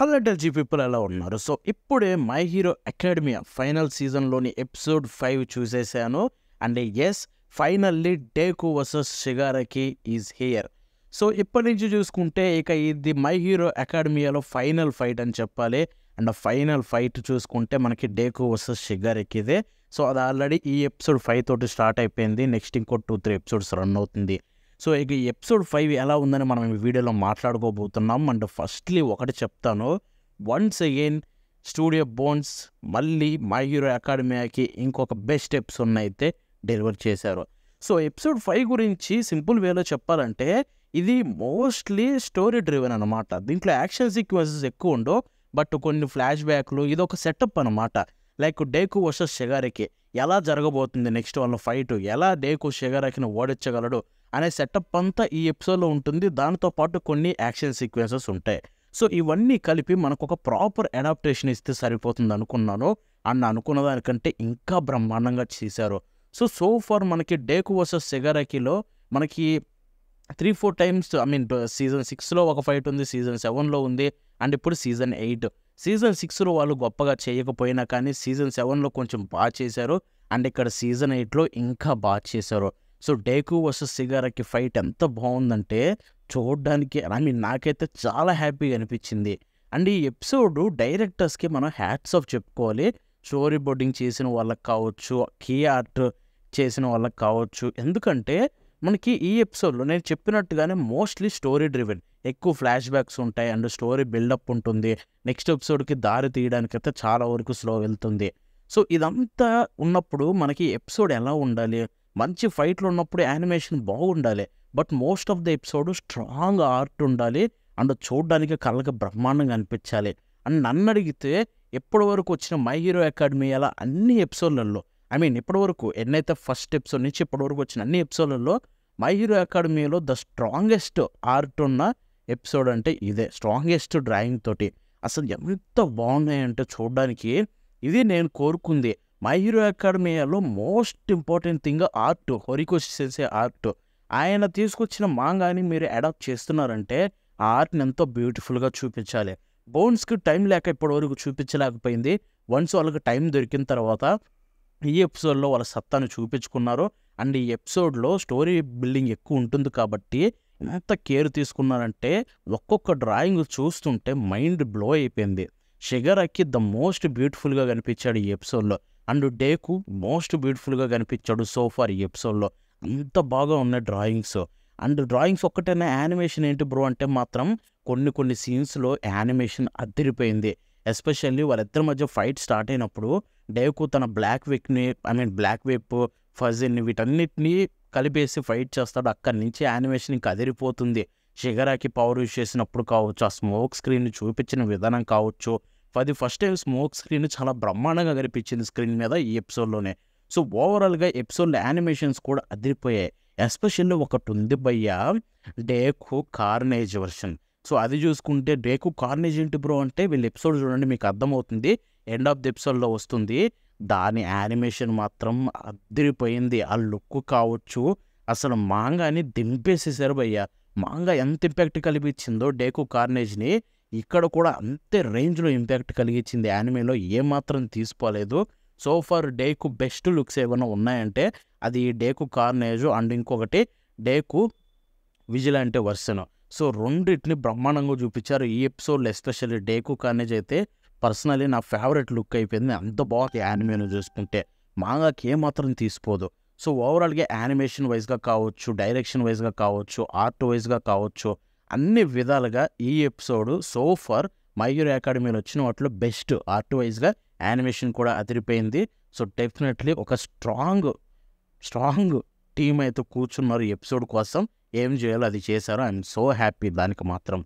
Hello డెల్జీ people ఎలా ఉన్నారు? So ఇప్పుడే మై హీరో అకాడమియా ఫైనల్ సీజన్లోని ఎపిసోడ్ 5 చూసేసాను. And yes, finally Deku versus Shigaraki is here. So ఇప్పటి నుంచి చూసుకుంటే ఇక ఇది మై హీరో అకాడమియాలో ఫైనల్ ఫైట్ అని చెప్పాలి. అండ్ ఫైనల్ ఫైట్ చూసుకుంటే మనకి డేకు వర్సెస్ షిగారకిదే. సో అది ఆల్రెడీ ఈ ఎపిసోడ్ 5 తోటి స్టార్ట్ అయిపోయింది. నెక్స్ట్ ఇంకో 2-3 ఎపిసోడ్స్ రన్ అవుతుంది. సో ఇక ఈ ఎపిసోడ్ 5 ఎలా ఉందని మనం ఈ వీడియోలో మాట్లాడుకోబోతున్నాం. అండ్ ఫస్ట్లీ ఒకటి చెప్తాను, వన్స్ అగైన్ స్టూడియో బోన్స్ మళ్ళీ మై హీరో అకాడమియాకి ఇంకొక బెస్ట్ ఎపిసోడ్ని అయితే డెలివర్ చేశారు. సో ఎపిసోడ్ 5 గురించి సింపుల్ వేలో చెప్పాలంటే ఇది మోస్ట్లీ స్టోరీ డ్రివెన్ అనమాట. దీంట్లో యాక్షన్ సీక్వెన్సెస్ ఎక్కువ ఉండవు, బట్ కొన్ని ఫ్లాష్ బ్యాక్లు, ఇది ఒక సెటప్ అనమాట. లైక్ డేకు వర్సెస్ షిగారకి ఎలా జరగబోతుంది, నెక్స్ట్ వాళ్ళ ఫైట్ ఎలా డేకు షిగారకిని ఓడించగలడు అనే సెటప్ అంతా ఈ ఎపిసోడ్లో ఉంటుంది. దాంతోపాటు కొన్ని యాక్షన్ సీక్వెన్సెస్ ఉంటాయి. సో ఇవన్నీ కలిపి మనకు ఒక ప్రాపర్ అడాప్టేషన్ ఇస్తే సరిపోతుంది అనుకున్నాను. అండ్ అనుకున్న దానికంటే ఇంకా బ్రహ్మాండంగా చేశారు. సో ఫార్ మనకి డేకు వర్సెస్ షిగారకిలో మనకి 3-4 టైమ్స్, సీజన్ 6లో ఒక ఫైట్ ఉంది, సీజన్ 7లో ఉంది, అండ్ ఇప్పుడు సీజన్ 8. సీజన్ 6లో వాళ్ళు గొప్పగా చేయకపోయినా కానీ సీజన్ 7లో కొంచెం బాగా చేశారు. అండ్ ఇక్కడ సీజన్ 8లో ఇంకా బాగా చేశారు. సో డేకు వర్సెస్ షిగారకి ఫైట్ ఎంత బాగుందంటే చూడడానికి నాకైతే చాలా హ్యాపీగా అనిపించింది. అండ్ ఈ ఎపిసోడ్ డైరెక్టర్స్కి మనం హ్యాట్స్ ఆఫ్ చెప్పుకోవాలి. స్టోరీ బోర్డింగ్ చేసిన వాళ్ళకి కావచ్చు, కీ ఆర్ట్ చేసిన వాళ్ళకి కావచ్చు. ఎందుకంటే మనకి ఈ ఎపిసోడ్లో నేను చెప్పినట్టుగానే మోస్ట్లీ స్టోరీ డ్రివెన్, ఎక్కువ ఫ్లాష్ బ్యాక్స్ ఉంటాయి అండ్ స్టోరీ బిల్డప్ ఉంటుంది. నెక్స్ట్ ఎపిసోడ్కి దారి తీయడానికైతే చాలా వరకు స్లో వెళ్తుంది. సో ఇదంతా ఉన్నప్పుడు మనకి ఎపిసోడ్ ఎలా ఉండాలి, మంచి ఫైట్లు ఉన్నప్పుడు యానిమేషన్ బాగుండాలి, but most of the episode strong art ఉండాలి అండ్ చూడడానికి కళ్ళకి బ్రహ్మాండంగా అనిపించాలి. అండ్ నన్ను అడిగితే ఇప్పటి వరకు వచ్చిన మై హీరో అకాడమియాలో అన్ని ఎపిసోడ్లలో, ఇప్పటి వరకు ఎన్నైతే ఫస్ట్ ఎపిసోడ్ నుంచి ఇప్పటి వరకు వచ్చిన అన్ని ఎపిసోడ్లలో మై హీరో అకాడమియాలో ద స్ట్రాంగెస్ట్ ఆర్ట్ ఉన్న ఎపిసోడ్ అంటే ఇదే. స్ట్రాంగెస్ట్ డ్రాయింగ్ తోటి అసలు ఎంత బాగున్నాయంటే చూడడానికి. ఇది నేను కోరుకుంది. మై హీరో అకాడమియాలో most important thing art, Horikoshi sensei art. ఆయన తీసుకొచ్చిన మాంగాని మీరు అడాప్ట్ చేస్తున్నారంటే ఆ ఆర్ట్ని ఎంతో బ్యూటిఫుల్గా చూపించాలి. బోన్స్కి టైం లేక ఇప్పటివరకు చూపించలేకపోయింది. వన్స్ వాళ్ళకి టైం దొరికిన తర్వాత ఈ ఎపిసోడ్లో వాళ్ళ సత్తాను చూపించుకున్నారు. అండ్ ఈ ఎపిసోడ్లో స్టోరీ బిల్డింగ్ ఎక్కువ ఉంటుంది కాబట్టి ఎంత కేర్ తీసుకున్నారంటే ఒక్కొక్క డ్రాయింగ్ చూస్తుంటే మైండ్ బ్లో అయిపోయింది. షిగారకి ద మోస్ట్ బ్యూటిఫుల్గా కనిపించాడు ఈ ఎపిసోడ్లో. అండ్ డేకు మోస్ట్ బ్యూటిఫుల్గా కనిపించాడు సో ఫార్ ఈ ఎపిసోడ్లో. అంత బాగా ఉన్నాయి డ్రాయింగ్స్. అండ్ డ్రాయింగ్స్ ఒక్కటైనా యానిమేషన్ ఏంటి బ్రో అంటే మాత్రం కొన్ని సీన్స్లో యానిమేషన్ అదిరిపోయింది. ఎస్పెషల్లీ వాళ్ళిద్దరి మధ్య ఫైట్ స్టార్ట్ అయినప్పుడు డేకు తన బ్లాక్ వేప్ ఫజిల్ని వీటన్నిటినీ కలిపేసి ఫైట్ చేస్తాడు. అక్కడి నుంచి యానిమేషన్ ఇంకా అదిరిపోతుంది. షిగారకి పవర్ యూజ్ చేసినప్పుడు కావచ్చు, ఆ స్మోక్ స్క్రీన్ చూపించిన విధానం కావచ్చు, అది ఫస్ట్ టైం స్మోక్ స్క్రీన్ చాలా బ్రహ్మాండంగా కనిపించింది స్క్రీన్ మీద ఈ ఎపిసోడ్లోనే. సో ఓవరాల్గా ఎపిసోడ్లో యానిమేషన్స్ కూడా అదిరిపోయాయి. ఎస్పెషల్లీ ఒకటి ఉంది భయ్యా, డేకు కార్నేజ్ వర్షన్. సో అది చూసుకుంటే డేకు కార్నేజ్ ఏంటి బ్రో అంటే వీళ్ళ ఎపిసోడ్ చూడండి మీకు అర్థమవుతుంది. ఎండ్ ఆఫ్ ది ఎపిసోడ్లో వస్తుంది. దాని యానిమేషన్ మాత్రం అదిరిపోయింది. ఆ లుక్ కావచ్చు, అసలు మాంగాని దింపేసేసారు భయ్యా. మాంగా ఎంత ఇంపాక్ట్ కలిగించిందో డేకు కార్నేజ్ని ఇక్కడ కూడా అంతే రేంజ్లో ఇంపాక్ట్ కలిగించింది. యానిమేలో ఏమాత్రం తీసుకోలేదు. సో ఫార్ డేకు బెస్ట్ లుక్స్ ఏమైనా ఉన్నాయంటే అది డేకు కార్నేజ్ అండ్ ఇంకొకటి డేకు విజిలాంటే వర్షన్. సో రెండింటిని బ్రహ్మాండంగా చూపించారు ఈ ఎపిసోడ్లో. ఎస్పెషల్లీ డేకు కార్నేజ్ అయితే పర్సనలీ నా ఫేవరెట్ లుక్ అయిపోయింది. అంత బాగుంది యానిమేను చూసుకుంటే. మాంగాకి ఏమాత్రం తీసిపోదు. సో ఓవరాల్గా యానిమేషన్ వైజ్గా కావచ్చు, డైరెక్షన్ వైజ్గా కావచ్చు, ఆర్ట్ వైజ్గా కావచ్చు, అన్ని విధాలుగా ఈ episode so far my hero అకాడమీలో వచ్చిన వాటిలో బెస్ట్. ఆర్ట్ వైజ్గా యానిమేషన్ కూడా అదిరిపోయింది. సో డెఫినెట్లీ ఒక స్ట్రాంగ్ టీమ్ అయితే కూర్చున్నారు ఈ ఎపిసోడ్ కోసం. ఏం చేయాలో అది చేశారు. ఐఎమ్ సో హ్యాపీ దానికి మాత్రం.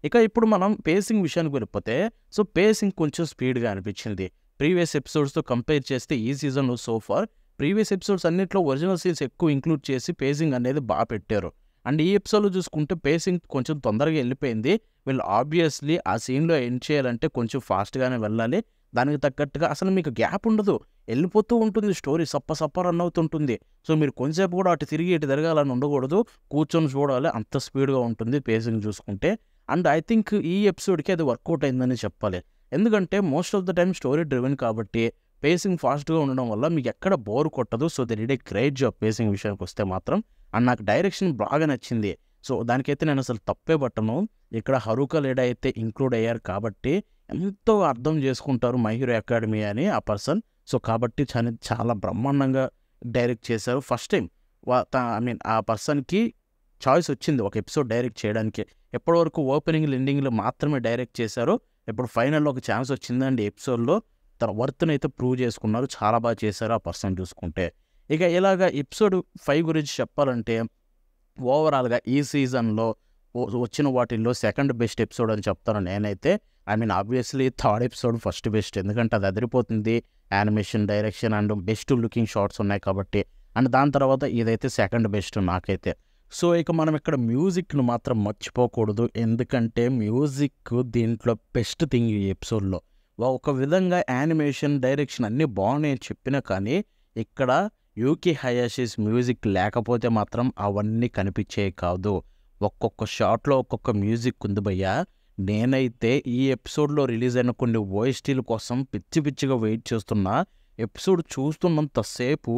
ఇక ఇప్పుడు మనం పేసింగ్ విషయానికి వెళ్ళిపోతే, సో పేసింగ్ కొంచెం స్పీడ్గా అనిపించింది. ప్రీవియస్ ఎపిసోడ్స్తో కంపేర్ చేస్తే ఈ సీజన్లో సో ఫార్ ప్రీవియస్ ఎపిసోడ్స్ అన్నింటిలో ఒరిజినల్ సీన్స్ ఎక్కువ ఇంక్లూడ్ చేసి పేసింగ్ అనేది బాగా పెట్టారు. అండ్ ఈ ఎపిసోడ్లో చూసుకుంటే పేసింగ్ కొంచెం తొందరగా వెళ్ళిపోయింది. వీళ్ళు ఆబ్వియస్లీ ఆ సీన్లో ఎండ్ చేయాలంటే కొంచెం ఫాస్ట్గానే వెళ్ళాలి. దానికి తగ్గట్టుగా అసలు మీకు గ్యాప్ ఉండదు, వెళ్ళిపోతూ ఉంటుంది స్టోరీ, సప్ప రన్ అవుతుంటుంది. సో మీరు కొంచెంసేపు కూడా అటు తిరిగి ఇటు తిరగాలని ఉండకూడదు, కూర్చొని చూడాలి. అంత స్పీడ్గా ఉంటుంది పేసింగ్ చూసుకుంటే. అండ్ ఐ థింక్ ఈ ఎపిసోడ్కి అది వర్కౌట్ అయిందని చెప్పాలి. ఎందుకంటే most of the time story driven కాబట్టి పేసింగ్ ఫాస్ట్గా ఉండడం వల్ల మీకు ఎక్కడ బోర్ కొట్టదు. So they did a great job facing విషయానికి వస్తే మాత్రం. అండ్ నాకు డైరెక్షన్ బాగా నచ్చింది. సో దానికైతే నేను అసలు తప్పే పట్టను. ఇక్కడ హరూకా లేడా అయితే ఇంక్లూడ్ అయ్యారు కాబట్టి ఎంతో అర్థం చేసుకుంటారు మై హీరో అకాడమీ అని ఆ పర్సన్. సో కాబట్టి చాలా బ్రహ్మాండంగా డైరెక్ట్ చేశారు. ఫస్ట్ టైం ఆ పర్సన్కి చాయిస్ వచ్చింది ఒక ఎపిసోడ్ డైరెక్ట్ చేయడానికి. ఎప్పటివరకు ఓపెనింగ్లు ఎండింగ్లు మాత్రమే డైరెక్ట్ చేశారు. ఇప్పుడు ఫైనల్లో ఒక ఛాన్స్ వచ్చిందండి ఎపిసోడ్లో. తన వర్త్ని అయితే ప్రూవ్ చేసుకున్నారు. చాలా బాగా చేశారు ఆ పర్సన్ చూసుకుంటే. ఇక ఇలాగ ఎపిసోడ్ 5 గురించి చెప్పాలంటే ఓవరాల్గా ఈ సీజన్లో వచ్చిన వాటిల్లో సెకండ్ బెస్ట్ ఎపిసోడ్ అని చెప్తాను నేనైతే. Obviously third episode first best, ఎందుకంటే అది అదిరిపోతుంది. Animation, direction and best looking shots ఉన్నాయి కాబట్టి. అండ్ దాని తర్వాత ఇదైతే సెకండ్ బెస్ట్ నాకైతే. సో ఇక మనం ఇక్కడ మ్యూజిక్ను మాత్రం మర్చిపోకూడదు. ఎందుకంటే మ్యూజిక్ దీంట్లో బెస్ట్ థింగ్ ఈ ఎపిసోడ్లో. ఒక విధంగా యానిమేషన్, డైరెక్షన్ అన్నీ బాగున్నాయని చెప్పినా కానీ ఇక్కడ యూకి హయాషిస్ మ్యూజిక్ లేకపోతే మాత్రం అవన్నీ కనిపించేవి కాదు. ఒక్కొక్క షాట్లో ఒక్కొక్క మ్యూజిక్ ఉంది భయ్యా. నేనైతే ఈ ఎపిసోడ్లో రిలీజ్ అయిన కొన్ని ఓఎస్టీల కోసం పిచ్చిగా వెయిట్ చేస్తున్నా. ఎపిసోడ్ చూస్తున్నంతసేపు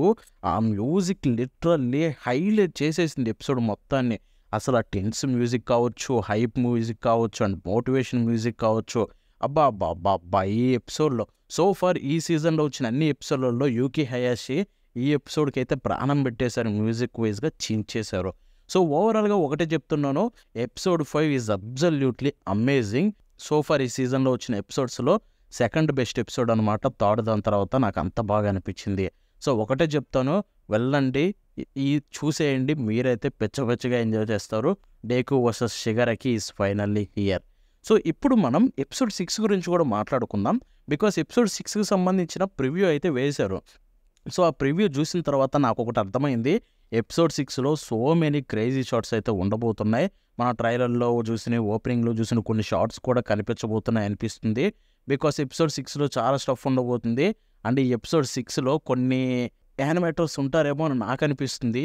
ఆ మ్యూజిక్ లిటరల్లీ హైలైట్ చేసేసింది ఎపిసోడ్ మొత్తాన్ని. అసలు ఆ టెన్స్ మ్యూజిక్ కావచ్చు, హైప్ మ్యూజిక్ కావచ్చు, అండ్ మోటివేషన్ మ్యూజిక్ కావచ్చు. అబ్బా ఈ ఎపిసోడ్లో సో ఫార్ ఈ సీజన్లో వచ్చిన అన్ని ఎపిసోడ్లలో యూకి హయాషి ఈ ఎపిసోడ్కి అయితే ప్రాణం పెట్టేశారు. మ్యూజిక్ వైజ్గా చించేశారు. సో ఓవరాల్గా ఒకటే చెప్తున్నాను, episode 5 is absolutely amazing. So far ఈ సీజన్లో వచ్చిన ఎపిసోడ్స్లో సెకండ్ బెస్ట్ ఎపిసోడ్ అనమాట. థర్డ్ దాని తర్వాత నాకు అంత బాగా అనిపించింది. సో ఒకటే చెప్తాను, వెళ్ళండి, ఈ చూసేయండి, మీరైతే పెచ్చగా ఎంజాయ్ చేస్తారు. Deku versus Shigaraki is finally here. So ఇప్పుడు మనం ఎపిసోడ్ 6 గురించి కూడా మాట్లాడుకుందాం. బికాస్ ఎపిసోడ్ 6కి సంబంధించిన ప్రివ్యూ అయితే వేశారు. సో ఆ ప్రివ్యూ చూసిన తర్వాత నాకు ఒకటి అర్థమైంది. ఎపిసోడ్ 6లో సో మెనీ క్రేజీ షాట్స్ అయితే ఉండబోతున్నాయి. మన ట్రైలర్లో చూసిన, ఓపెనింగ్లో చూసిన కొన్ని షాట్స్ కూడా కనిపించబోతున్నాయి అనిపిస్తుంది. బికాస్ ఎపిసోడ్ 6లో చాలా స్టఫ్ ఉండబోతుంది. అండ్ ఈ ఎపిసోడ్ 6లో కొన్ని యానిమేటర్స్ ఉంటారేమో అని నాకు అనిపిస్తుంది.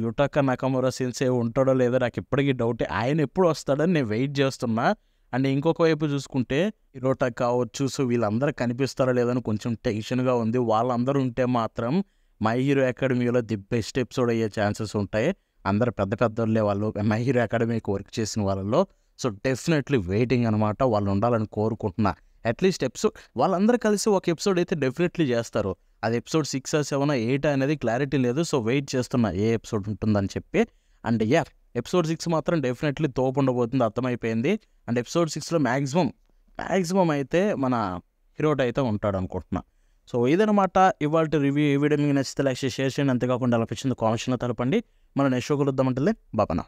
యుటాకా నకమురా సెన్సే ఉంటాడో లేదో నాకు ఇప్పటికీ డౌటే. ఆయన ఎప్పుడు వస్తాడని నేను వెయిట్ చేస్తున్నా. అండ్ ఇంకొక వైపు చూసుకుంటే హిరోటా కావచ్చు, సో వీళ్ళందరూ కనిపిస్తారో లేదని కొంచెం టెన్షన్గా ఉంది. వాళ్ళందరూ ఉంటే మాత్రం మై హీరో అకాడమీలో ది బెస్ట్ ఎపిసోడ్ అయ్యే ఛాన్సెస్ ఉంటాయి. అందరు పెద్దోళ్ళే వాళ్ళు మై హీరో అకాడమీకి వర్క్ చేసిన వాళ్ళలో. సో డెఫినెట్లీ వెయిటింగ్ అనమాట. వాళ్ళు ఉండాలని కోరుకుంటున్నా. అట్లీస్ట్ ఎపిసోడ్ వాళ్ళందరూ కలిసి ఒక ఎపిసోడ్ అయితే డెఫినెట్లీ చేస్తారు. అది ఎపిసోడ్ 6, 7, 8 అనేది క్లారిటీ లేదు. సో వెయిట్ చేస్తున్నా ఏ ఎపిసోడ్ ఉంటుందని చెప్పి. అండ్ ఎపిసోడ్ 6 మాత్రం డెఫినెట్లీ తోపు ఉండబోతుంది, అర్థమైపోయింది. అండ్ ఎపిసోడ్ 6లో మ్యాక్సిమం అయితే మన హీరోట అయితే ఉంటాడు అనుకుంటున్నా. సో ఇదనమాట ఇవాళ రివ్యూ. ఈ వీడియో మీకు నచ్చితే లైక్ చేసి షేర్ చేయండి. అంతేకాకుండా అనిపించింది కామెంట్స్లో తెలపండి. మనం నెక్స్ట్ షో కలుద్దామంటే బాబనా.